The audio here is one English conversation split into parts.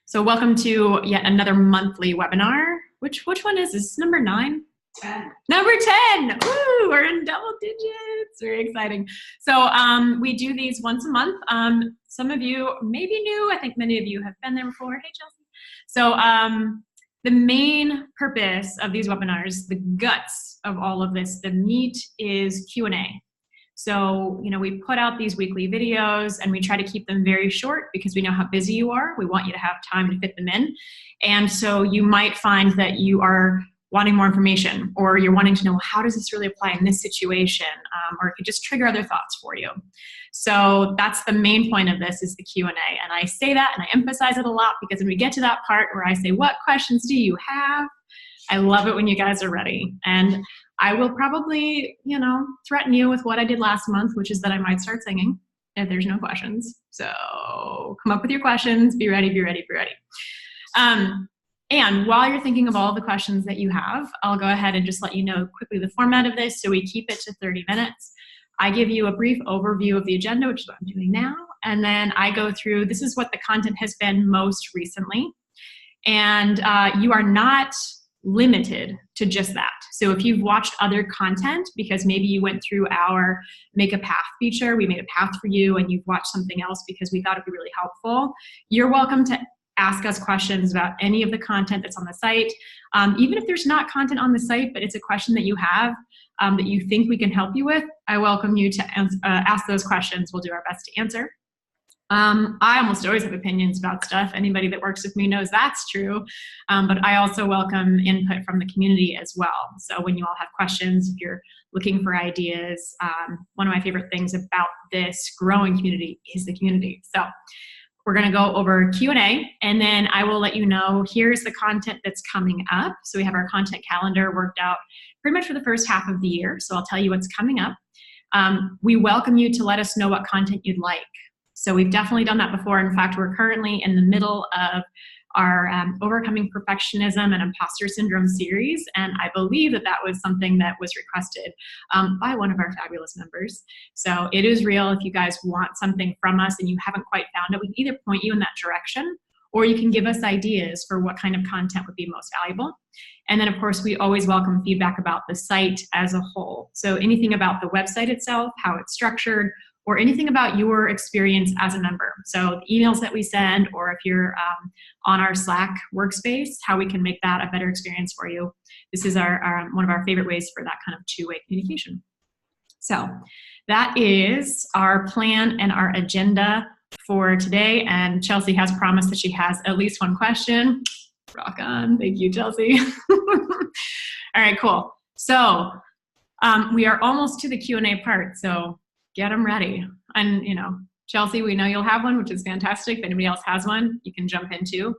So welcome to yet another monthly webinar. Which one is this? Number 9? 10. Number 10. Woo, we're in double digits. Very exciting. So we do these once a month. Some of you may be new. I think many of you have been there before. Hey, Chelsea. So the main purpose of these webinars, the guts of all of this, the meat is Q&A. So, we put out these weekly videos and we try to keep them very short because we know how busy you are. We want you to have time to fit them in. And so you might find that you are wanting more information, or you're wanting to know, how does this really apply in this situation? Or it could just trigger other thoughts for you. So that's the main point of this, is the Q&A. And I say that and I emphasize it a lot because when we get to that part where I say, what questions do you have? I love it when you guys are ready. And I will probably, threaten you with what I did last month, which is that I might start singing if there's no questions. So come up with your questions, be ready, be ready, be ready. And while you're thinking of all the questions that you have, I'll go ahead and just let you know quickly the format of this. So we keep it to 30 minutes. I give you a brief overview of the agenda, which is what I'm doing now. And then I go through, this is what the content has been most recently. And you are not limited to just that. So if you've watched other content, because maybe you went through our Make a Path feature, we made a path for you, and you've watched something else because we thought it'd be really helpful, you're welcome to ask us questions about any of the content that's on the site. Even if there's not content on the site, but it's a question that you have that you think we can help you with, I welcome you to ask those questions. We'll do our best to answer. I almost always have opinions about stuff. Anybody that works with me knows that's true. But I also welcome input from the community as well. So when you all have questions, if you're looking for ideas, one of my favorite things about this growing community is the community. So we're going to go over Q&A, and then I will let you know, here's the content that's coming up. So we have our content calendar worked out pretty much for the first half of the year. So I'll tell you what's coming up. We welcome you to let us know what content you'd like. So we've definitely done that before. In fact, we're currently in the middle of our Overcoming Perfectionism and Imposter Syndrome series. And I believe that that was something that was requested by one of our fabulous members. So it is real. If you guys want something from us and you haven't quite found it, we can either point you in that direction, or you can give us ideas for what kind of content would be most valuable. And then, of course, we always welcome feedback about the site as a whole. So anything about the website itself, how it's structured, or anything about your experience as a member. So the emails that we send, or if you're on our Slack workspace, how we can make that a better experience for you. This is our one of our favorite ways for that kind of two-way communication. So that is our plan and our agenda for today. And Chelsea has promised that she has at least one question. Rock on. Thank you, Chelsea. All right, cool. So we are almost to the Q&A part. So get them ready. And, Chelsea, we know you'll have one, which is fantastic. If anybody else has one, you can jump into.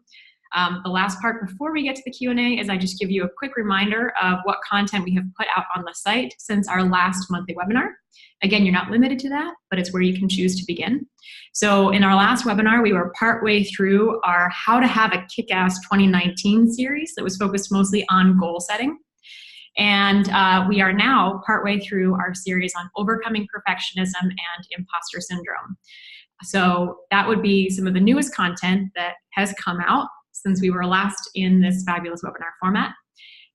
The last part before we get to the Q&A is I just give you a quick reminder of what content we have put out on the site since our last monthly webinar. Again, you're not limited to that, but it's where you can choose to begin. So in our last webinar, we were partway through our How to Have a Kick-Ass 2019 series that was focused mostly on goal setting. And we are now partway through our series on overcoming perfectionism and imposter syndrome. So that would be some of the newest content that has come out since we were last in this fabulous webinar format.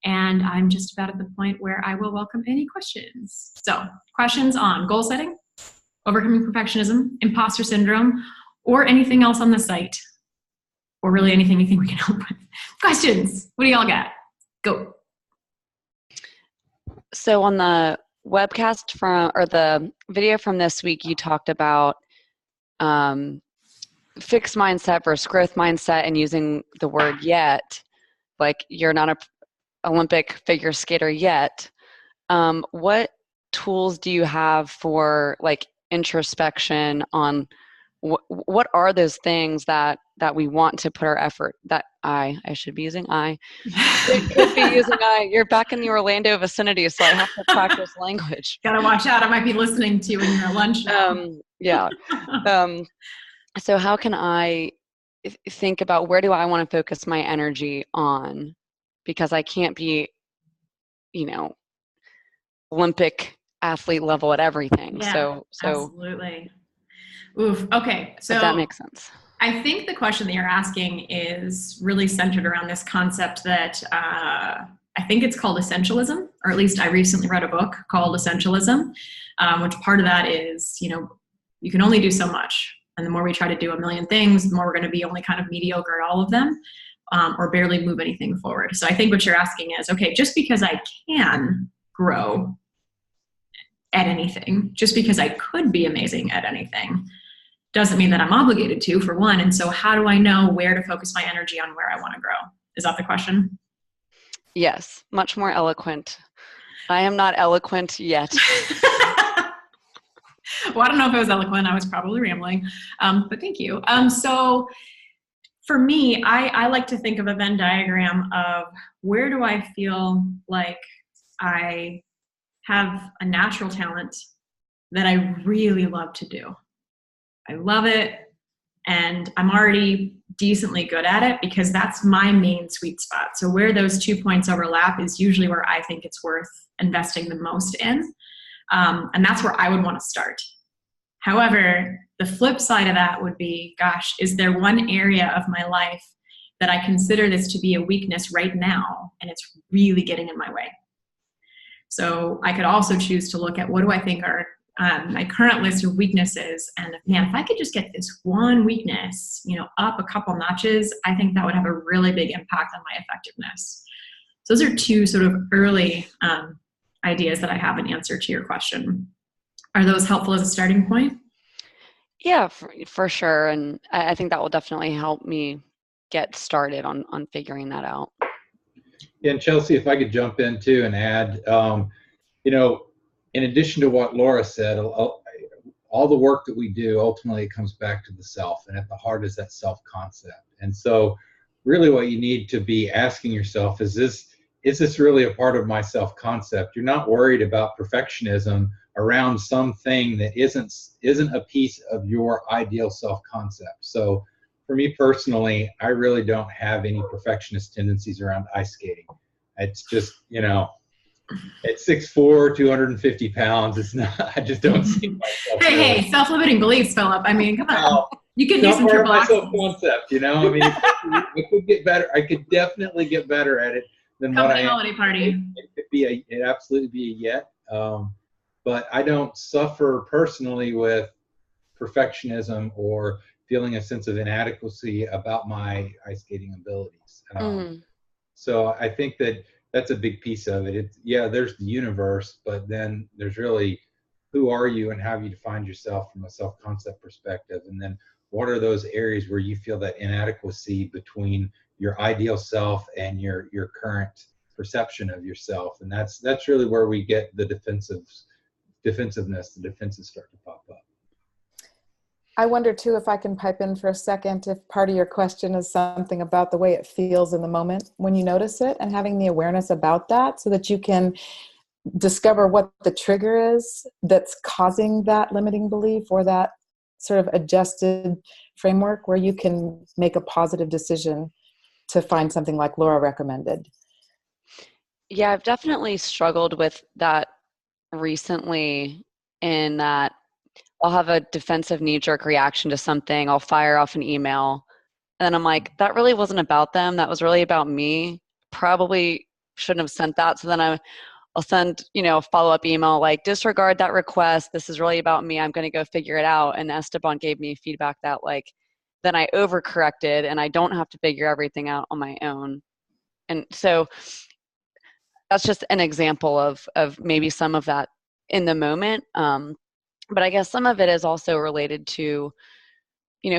And I'm just about at the point where I will welcome any questions. So questions on goal setting, overcoming perfectionism, imposter syndrome, or anything else on the site, or really anything you think we can help with. Questions, what do y'all got? Go. So on the webcast or the video from this week, you talked about fixed mindset versus growth mindset, and using the word yet, like you're not an Olympic figure skater yet. What tools do you have for like introspection on what are those things that we want to put our effort, that I should be using I. It could be using I. You're back in the Orlando vicinity, so I have to practice language. Gotta watch out. I might be listening to you when you're at lunch. Yeah. So how can I think about where do I want to focus my energy on? Because I can't be, Olympic athlete level at everything. Yeah, So absolutely. Oof. Okay. So if that makes sense. I think the question that you're asking is really centered around this concept that I think it's called essentialism, or at least I recently read a book called Essentialism, which part of that is, you can only do so much. And the more we try to do a million things, the more we're going to be only kind of mediocre at all of them, or barely move anything forward. So I think what you're asking is, okay, just because I can grow at anything, just because I could be amazing at anything, doesn't mean that I'm obligated to, for one. And so how do I know where to focus my energy on where I want to grow? Is that the question? Yes, much more eloquent. I am not eloquent yet. Well, I don't know if it was eloquent. I was probably rambling, but thank you. So for me, I like to think of a Venn diagram of where do I feel like I have a natural talent that I really love to do. I love it, and I'm already decently good at it because that's my main sweet spot. So where those 2 points overlap is usually where I think it's worth investing the most in. And that's where I would want to start. However, the flip side of that would be, gosh, is there one area of my life that I consider this to be a weakness right now, and it's really getting in my way? So I could also choose to look at what do I think are my current list of weaknesses, and man, if I could just get this one weakness, up a couple notches, I think that would have a really big impact on my effectiveness. So those are two sort of early ideas that I have in answer to your question. Are those helpful as a starting point? Yeah, for sure. And I think that will definitely help me get started on figuring that out. Yeah, and Chelsea, if I could jump in too and add, in addition to what Laura said, all the work that we do, ultimately it comes back to the self, and at the heart is that self-concept. And so really what you need to be asking yourself is this really a part of my self-concept? You're not worried about perfectionism around something that isn't a piece of your ideal self-concept. So for me personally, I really don't have any perfectionist tendencies around ice skating. It's just, at 6'4", 250 pounds, it's not, I just don't see myself. Hey, self-limiting beliefs, Philip. I mean, come on. You could do some triple axles. Self-concept, I mean, I could get better. I could definitely get better at it than what I am. Holiday party. It'd absolutely be a yet. But I don't suffer personally with perfectionism or feeling a sense of inadequacy about my ice skating abilities. So I think that's a big piece of it. There's the universe, but then there's really who are you and how you define yourself from a self-concept perspective. And then what are those areas where you feel that inadequacy between your ideal self and your current perception of yourself. And that's really where we get the defensiveness, the defenses start to pop up. I wonder too, if I can pipe in for a second, if part of your question is something about the way it feels in the moment when you notice it, and having the awareness about that so that you can discover what the trigger is that's causing that limiting belief or that sort of adjusted framework where you can make a positive decision to find something like Laura recommended. Yeah, I've definitely struggled with that recently, in that I'll have a defensive knee-jerk reaction to something. I'll fire off an email, and then I'm like, that really wasn't about them. That was really about me. Probably shouldn't have sent that. So then I'll send, a follow-up email like, disregard that request. This is really about me. I'm going to go figure it out. And Esteban gave me feedback that then I overcorrected and I don't have to figure everything out on my own. And so that's just an example of maybe some of that in the moment. But I guess some of it is also related to,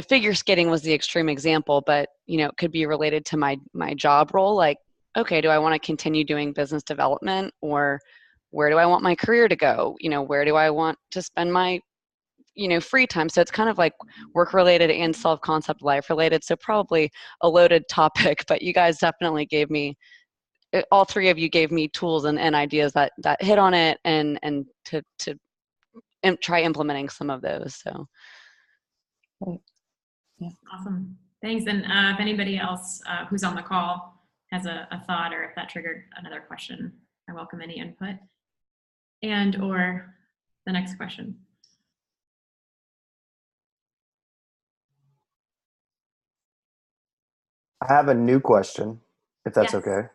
figure skating was the extreme example, but, it could be related to my job role. Like, okay, do I want to continue doing business development, or where do I want my career to go? Where do I want to spend my, free time? So it's kind of like work related and self-concept life related. So probably a loaded topic, but you guys definitely gave me, all three of you gave me tools and ideas that hit on it, and to try implementing some of those. So. Yeah. Awesome. Thanks. And if anybody else who's on the call has a thought, or if that triggered another question, I welcome any input or the next question. I have a new question, if that's Yes. okay.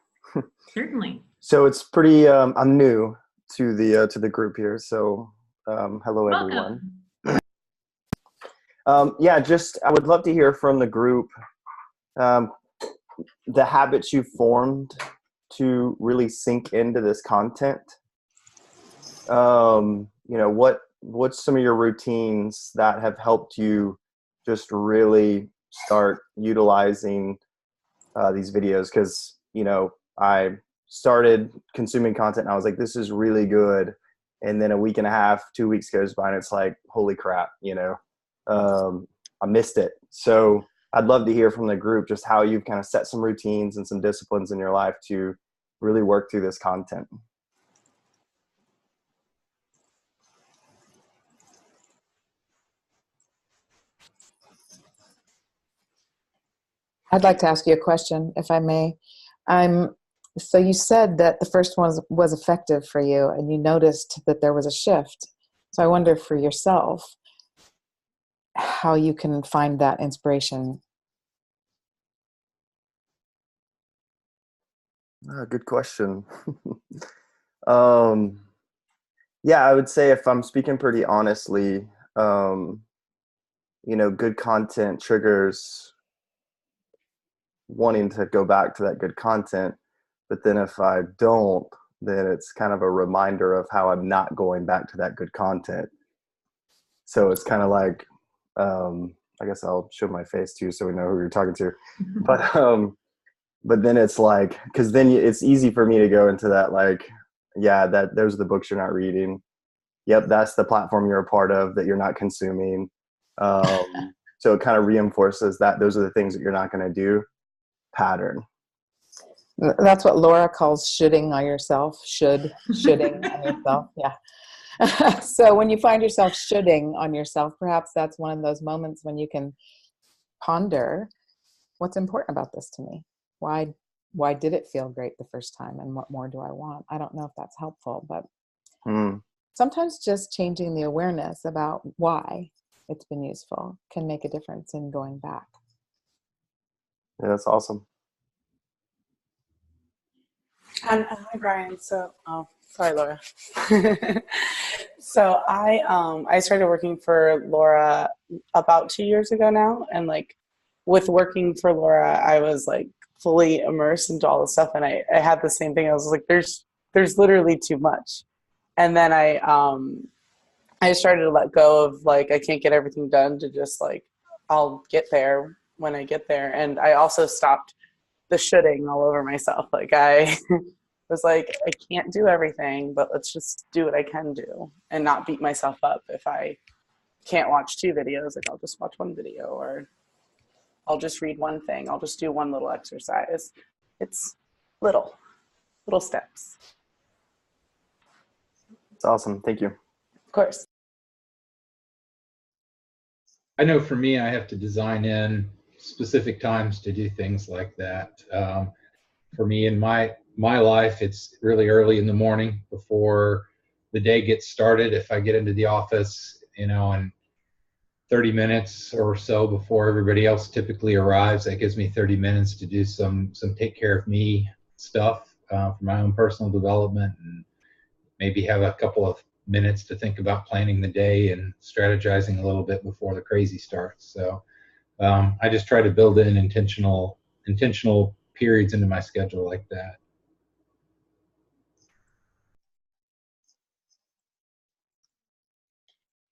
Certainly. So it's pretty. I'm new to the group here, so hello everyone. Welcome. Yeah, just I would love to hear from the group the habits you formed to really sink into this content. What's some of your routines that have helped you just really start utilizing these videos? Because I started consuming content and I was like, this is really good, and then a week and a half, 2 weeks goes by and it's like, holy crap, I missed it. So I'd love to hear from the group just how you've kind of set some routines and some disciplines in your life to really work through this content. I'd like to ask you a question, if I may. So you said that the first one was effective for you, and you noticed that there was a shift. So I wonder for yourself how you can find that inspiration. Good question. Yeah, I would say if I'm speaking pretty honestly, good content triggers wanting to go back to that good content. But then if I don't, then it's kind of a reminder of how I'm not going back to that good content. So it's kind of like, I guess I'll show my face too so we know who you're talking to. But then it's like, because then it's easy for me to go into that, like, yeah, those are the books you're not reading. Yep, that's the platform you're a part of that you're not consuming. So it kind of reinforces that those are the things that you're not going to do pattern. That's what Laura calls shoulding on yourself. Shoulding on yourself. Yeah. So when you find yourself shoulding on yourself, perhaps that's one of those moments when you can ponder what's important about this to me. Why did it feel great the first time, and what more do I want? I don't know if that's helpful, but sometimes just changing the awareness about why it's been useful can make a difference in going back. Yeah, that's awesome. Hi, Brian. So, sorry, Laura. So I started working for Laura about 2 years ago now, and like with working for Laura, I was like fully immersed into all the stuff, and I had the same thing. I was like, there's literally too much, and then I started to let go of like I can't get everything done to just like I'll get there when I get there, and I also stopped the shoulding all over myself. Like I was like, I can't do everything, but let's just do what I can do and not beat myself up if I can't watch 2 videos. Like I'll just watch 1 video, or I'll just read 1 thing. I'll just do 1 little exercise. It's little steps. It's awesome. Thank you. Of course. I know for me, I have to design in specific times to do things like that. For me, in my life, it's really early in the morning before the day gets started. If I get into the office, and 30 minutes or so before everybody else typically arrives, that gives me 30 minutes to do some take care of me stuff for my own personal development, and maybe have a couple of minutes to think about planning the day and strategizing a little bit before the crazy starts. So I just try to build in intentional periods into my schedule like that.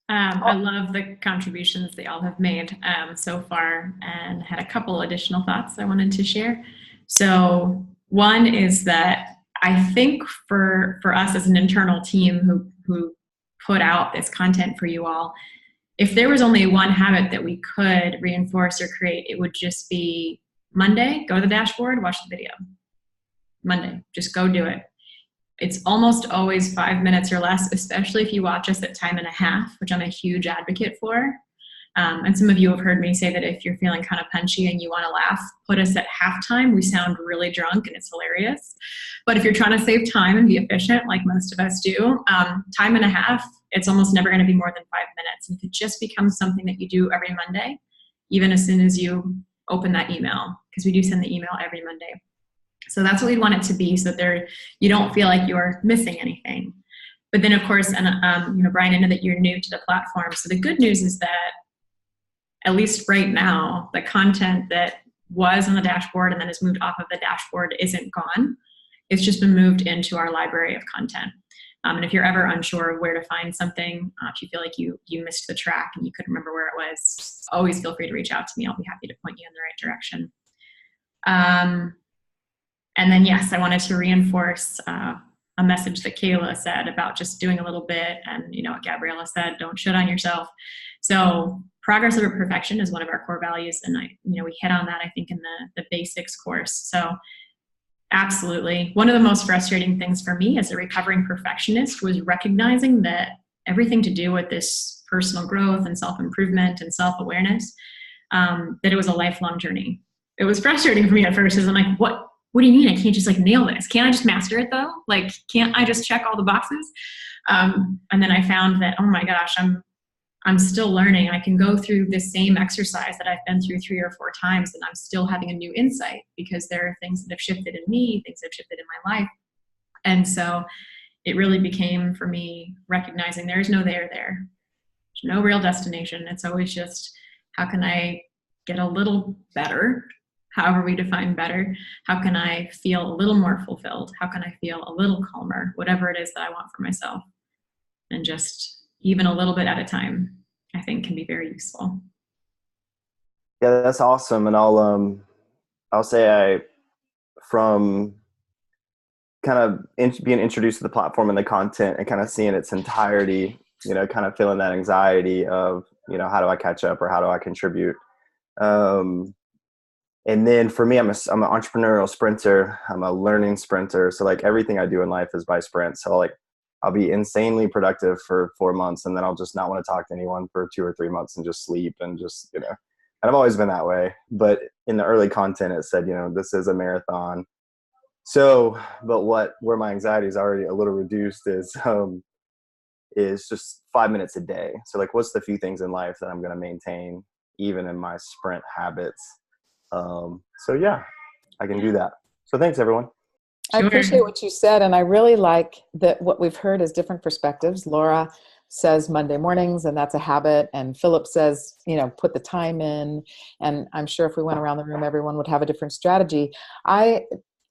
I love the contributions that y'all have made so far, and had a couple additional thoughts I wanted to share. So one is that I think for us as an internal team who put out this content for you all, if there was only one habit that we could reinforce or create, it would just be Monday, go to the dashboard, watch the video. Monday, just go do it. It's almost always 5 minutes or less, especially if you watch us at time and a half, which I'm a huge advocate for. And some of you have heard me say that if you're feeling kind of punchy and you want to laugh, put us at halftime. We sound really drunk and it's hilarious. But if you're trying to save time and be efficient, like most of us do, time and a half, it's almost never going to be more than 5 minutes. And if it just becomes something that you do every Monday, even as soon as you open that email, because we do send the email every Monday. So that's what we want it to be, so that you don't feel like you're missing anything. But then, of course, and Brian, I know that you're new to the platform. So the good news is that, at least right now, the content that was on the dashboard and then has moved off of the dashboard isn't gone. It's just been moved into our library of content. And if you're ever unsure of where to find something, if you feel like you missed the track and you couldn't remember where it was, always feel free to reach out to me. I'll be happy to point you in the right direction. And then, yes, I wanted to reinforce a message that Kayla said about just doing a little bit, and what Gabriella said, don't shit on yourself. So progress over perfection is one of our core values, and we hit on that, I think, in the basics course. So absolutely. One of the most frustrating things for me as a recovering perfectionist was recognizing that everything to do with this personal growth and self-improvement and self-awareness, that it was a lifelong journey. It was frustrating for me at first, because I'm like, what do you mean I can't just nail this? Can't I just master it though? Can't I just check all the boxes? And then I found that, oh my gosh, I'm still learning. I can go through the same exercise that I've been through 3 or 4 times, and I'm still having a new insight, because there are things that have shifted in me, things that have shifted in my life. And so it really became, for me, recognizing there's no there. There's no real destination. It's always just, how can I get a little better? However we define better. How can I feel a little more fulfilled? How can I feel a little calmer? Whatever it is that I want for myself. And just even a little bit at a time, I think, can be very useful. Yeah, that's awesome. And I'll say from kind of being introduced to the platform and the content and kind of seeing its entirety, kind of feeling that anxiety of, how do I catch up or how do I contribute? And then for me, I'm an entrepreneurial sprinter. I'm a learning sprinter. So everything I do in life is by sprint. So I'll be insanely productive for 4 months, and then I'll just not want to talk to anyone for 2 or 3 months and just sleep and just, and I've always been that way. But in the early content, it said, this is a marathon. So, but where my anxiety is already a little reduced is just 5 minutes a day. So what's the few things in life that I'm going to maintain even in my sprint habits? So yeah, I can do that. So thanks, everyone. I appreciate what you said, and I really like that what we've heard is different perspectives. Laura says Monday mornings, and that's a habit, and Philip says, put the time in, and I'm sure if we went around the room, everyone would have a different strategy. I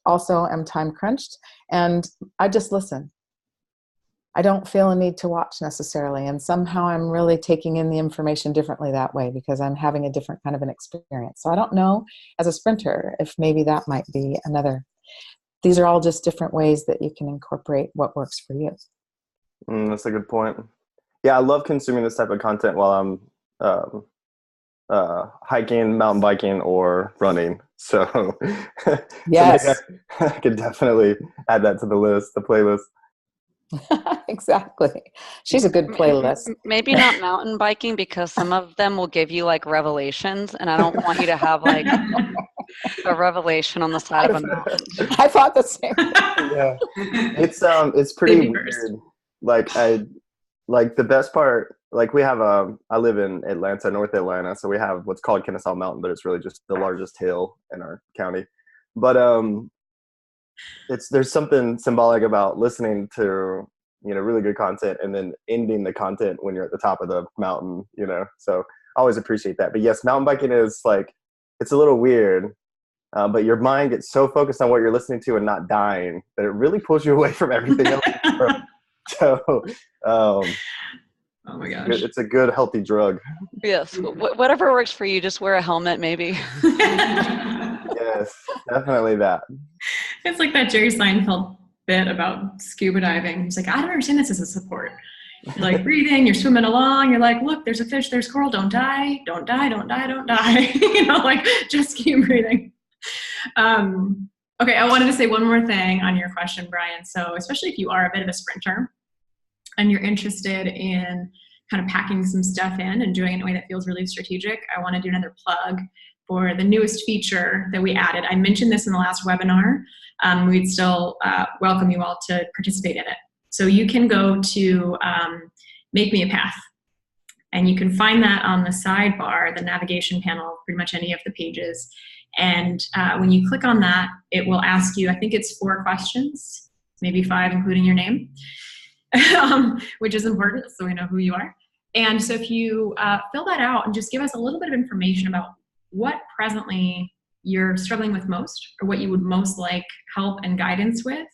also am time crunched, and I just listen. I don't feel a need to watch necessarily, and somehow I'm really taking in the information differently that way, because I'm having a different kind of an experience. So I don't know, as a sprinter, if maybe that might be another. These are all just different ways that you can incorporate what works for you. That's a good point. Yeah, I love consuming this type of content while I'm hiking, mountain biking, or running. So yes, I could definitely add that to the playlist. Exactly. She's a good playlist. Maybe not mountain biking, because some of them will give you revelations, and I don't want you to have a revelation on the side of a mountain. I thought the same. Yeah, it's pretty weird. The best part, we have I live in Atlanta, North Atlanta, so we have what's called Kennesaw Mountain, but it's really just the largest hill in our county. But there's something symbolic about listening to really good content and then ending the content when you're at the top of the mountain. So I always appreciate that. But yes, mountain biking is it's a little weird, but your mind gets so focused on what you're listening to and not dying that it really pulls you away from everything else. So oh my gosh, it's a good healthy drug. Yes, whatever works for you. Just wear a helmet, maybe. Yes, definitely that. It's like that Jerry Seinfeld bit about scuba diving. He's like, I don't understand this as a support. You're breathing, you're swimming along, you're like, look, there's a fish, there's coral, don't die, don't die, don't die, don't die. Just keep breathing. Okay, I wanted to say one more thing on your question, Brian. So especially if you are a bit of a sprinter and you're interested in kind of packing some stuff in and doing it in a way that feels really strategic, I want to do another plug for the newest feature that we added. I mentioned this in the last webinar. We'd still welcome you all to participate in it. So you can go to Make Me a Path, And you can find that on the sidebar, the navigation panel, pretty much any of the pages. And when you click on that, it will ask you, I think it's 4 questions, maybe 5, including your name, which is important so we know who you are. And so if you fill that out and just give us a little bit of information about what presently you're struggling with most, or what you would most like help and guidance with,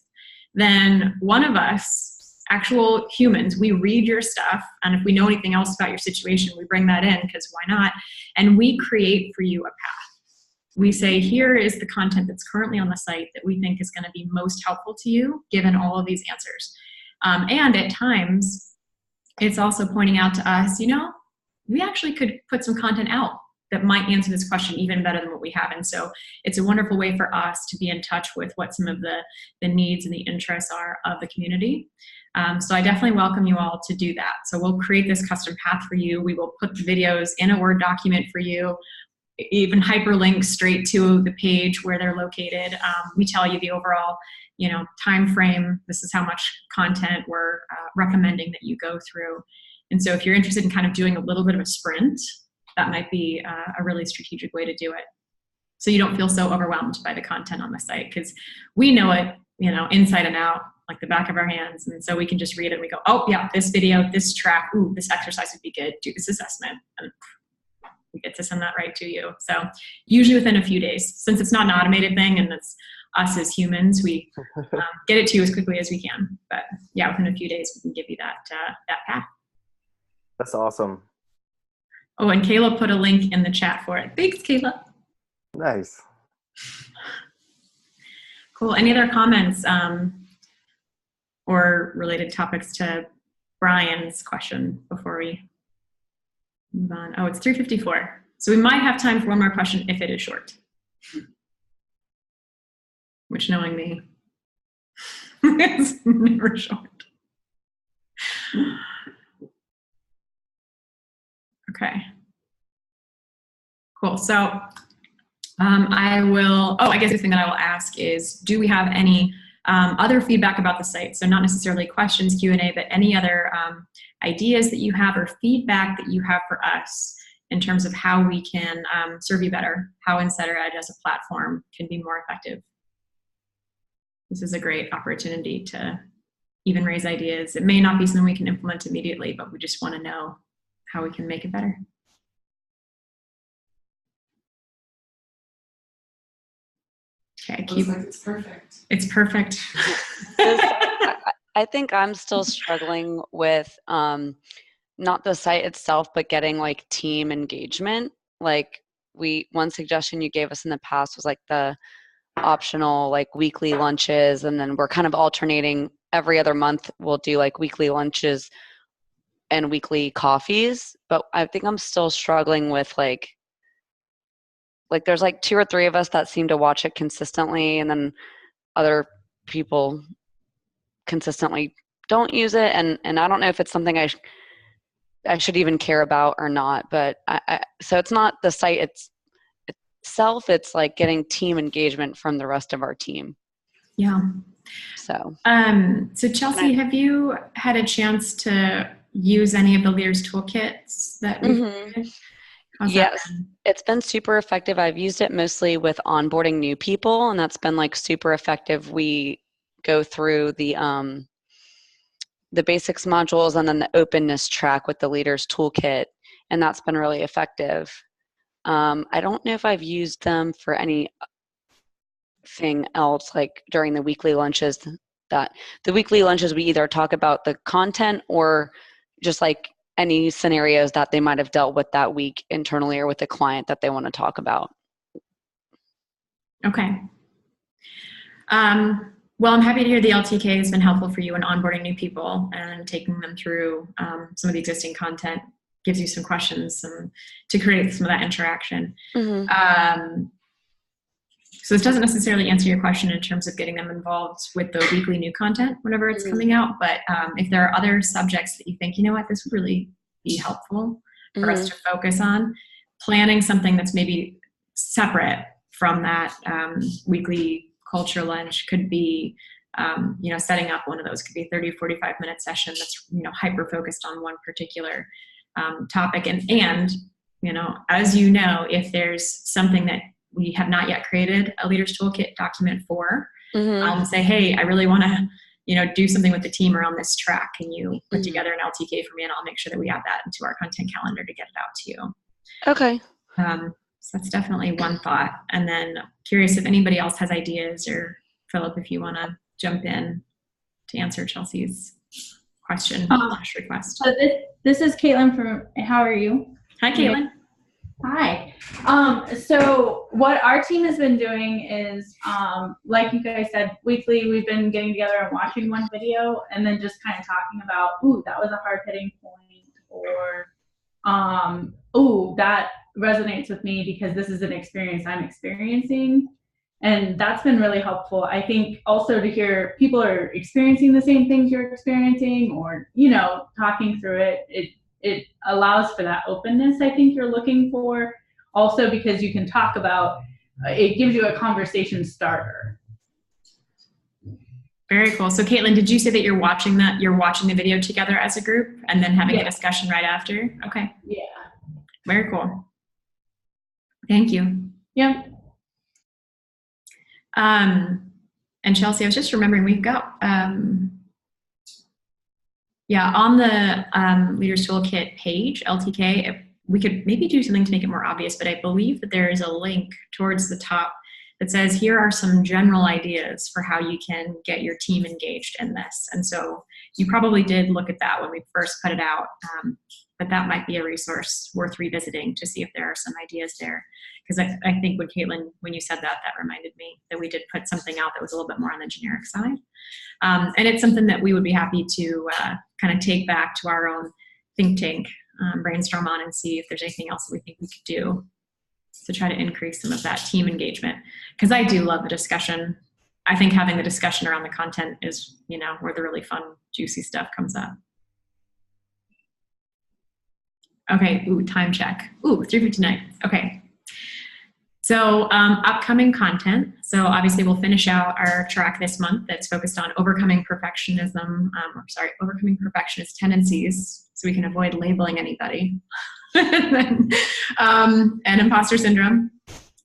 then one of us, actual humans, we read your stuff, and if we know anything else about your situation, we bring that in, because why not? And we create for you a path. We say, here is the content that's currently on the site that we think is going to be most helpful to you, given all of these answers. And at times, it's also pointing out to us, we actually could put some content out that might answer this question even better than what we have. And so it's a wonderful way for us to be in touch with what some of the needs and the interests are of the community. So I definitely welcome you all to do that. So we'll create this custom path for you. We will put the videos in a Word document for you, even hyperlink straight to the page where they're located. We tell you the overall time frame. This is how much content we're recommending that you go through. And so if you're interested in kind of doing a little bit of a sprint, that might be a really strategic way to do it. So you don't feel so overwhelmed by the content on the site, because we know it, inside and out, like the back of our hands. And so we can just read it and we go, oh yeah, this video, this track, ooh, this exercise would be good, do this assessment. And we get to send that right to you. So usually within a few days, since it's not an automated thing and it's us as humans, we get it to you as quickly as we can. But yeah, within a few days, we can give you that path. That's awesome. Oh, and Kayla put a link in the chat for it. Thanks, Kayla. Nice. Cool. Any other comments or related topics to Brian's question before we move on? Oh, it's 3:54. So we might have time for one more question if it is short. Which, knowing me, it's never short. Okay. Cool. So I guess the thing that I will ask is, do we have any other feedback about the site? So not necessarily questions, Q&A, but any other ideas that you have or feedback that you have for us in terms of how we can serve you better, how InsiderEdge as a platform can be more effective. This is a great opportunity to even raise ideas. It may not be something we can implement immediately, but we just want to know how we can make it better. Okay, Looks like it's perfect. It's perfect. I think I'm still struggling with not the site itself, but getting like team engagement. Like one suggestion you gave us in the past was like the optional like weekly lunches, and then we're kind of alternating every other month. We'll do like weekly lunches and weekly coffees, but I think I'm still struggling with like there's like 2 or 3 of us that seem to watch it consistently, and then other people consistently don't use it, and I don't know if it's something I should even care about or not. But so it's not the site itself, it's like getting team engagement from the rest of our team. Yeah. So Chelsea, have you had a chance to use any of the Leaders Toolkits that we've Yes, it's been super effective. I've used it mostly with onboarding new people, and that's been like super effective. We go through the basics modules and then the openness track with the Leaders Toolkit, and that's been really effective. I don't know if I've used them for anything else, like during the weekly lunches. That the weekly lunches, we either talk about the content or just like any scenarios that they might have dealt with that week internally or with the client that they want to talk about. Okay. Well, I'm happy to hear the LTK has been helpful for you in onboarding new people and taking them through some of the existing content, gives you some questions to create some of that interaction. Mm-hmm. So this doesn't necessarily answer your question in terms of getting them involved with the weekly new content whenever it's coming out, but if there are other subjects that you think, you know what, this would really be helpful for us to focus on, planning something that's maybe separate from that weekly culture lunch could be, setting up one of those could be a 30, 45-minute session that's, hyper focused on one particular topic. And, you know, as you know, if there's something that we have not yet created a Leaders Toolkit document for, say, hey, I really want to, you know, do something with the team around this track. Can you put together an LTK for me, and I'll make sure that we add that into our content calendar to get it out to you. Okay. So that's definitely one thought. And then curious if anybody else has ideas, or Philip, if you want to jump in to answer Chelsea's question / request. So this is Caitlin from, how are you? Hi, Caitlin. Hi. So what our team has been doing is, like you guys said, weekly we've been getting together and watching one video, and then just kind of talking about, ooh, that was a hard hitting point, or ooh, that resonates with me because this is an experience I'm experiencing. And that's been really helpful. I think also to hear people are experiencing the same things you're experiencing, or, you know, talking through it. It allows for that openness I think you're looking for. Also because you can talk about, it gives you a conversation starter. Very cool. So Caitlin, did you say that you're watching the video together as a group and then having a discussion right after? Okay. Yeah. Very cool. Thank you. Yeah. And Chelsea, I was just remembering we've got, on the Leaders Toolkit page, LTK, we could maybe do something to make it more obvious, but I believe that there is a link towards the top that says, here are some general ideas for how you can get your team engaged in this. And so you probably did look at that when we first put it out, but that might be a resource worth revisiting to see if there are some ideas there. Because I think when Caitlin, when you said that, that reminded me that we did put something out that was a little bit more on the generic side. And it's something that we would be happy to kind of take back to our own think tank, brainstorm on, and see if there's anything else that we think we could do to try to increase some of that team engagement. Because I do love the discussion. I think having the discussion around the content is, you know, where the really fun, juicy stuff comes up. Okay, ooh, time check. Ooh, 3:59. Okay. So upcoming content. So obviously we'll finish out our track this month that's focused on overcoming perfectionism, overcoming perfectionist tendencies so we can avoid labeling anybody. And imposter syndrome.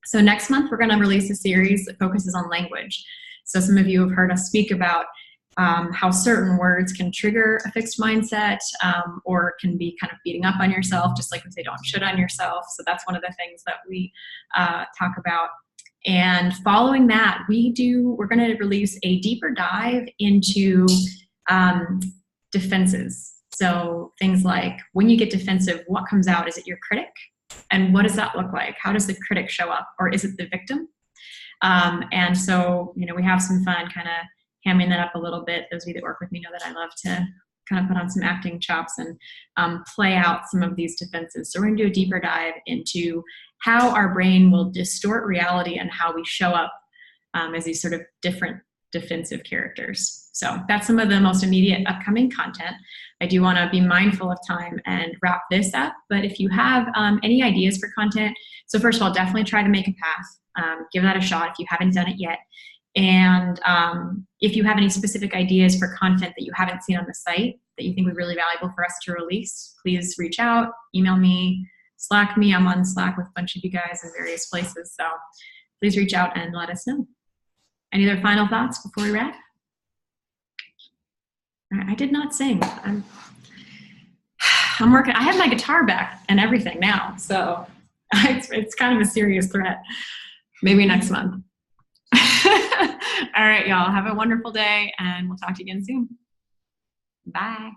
So next month we're going to release a series that focuses on language. So some of you have heard us speak about how certain words can trigger a fixed mindset, or can be kind of beating up on yourself, just like we say don't should on yourself. So that's one of the things that we talk about. And following that, we're going to release a deeper dive into defenses. So things like, when you get defensive, what comes out? Is it your critic? And what does that look like? How does the critic show up? Or is it the victim? And so, you know, we have some fun kind of hamming that up a little bit. Those of you that work with me know that I love to kind of put on some acting chops and play out some of these defenses. So we're going to do a deeper dive into how our brain will distort reality and how we show up as these sort of different defensive characters. So that's some of the most immediate upcoming content. I do want to be mindful of time and wrap this up, but if you have any ideas for content, so first of all, definitely try to make a path. Give that a shot if you haven't done it yet. And if you have any specific ideas for content that you haven't seen on the site that you think would be really valuable for us to release, please reach out, email me, Slack me. I'm on Slack with a bunch of you guys in various places. So please reach out and let us know. Any other final thoughts before we wrap? I did not sing. I'm working. I have my guitar back and everything now. So it's kind of a serious threat. Maybe next month. All right, y'all. Have a wonderful day, and we'll talk to you again soon. Bye.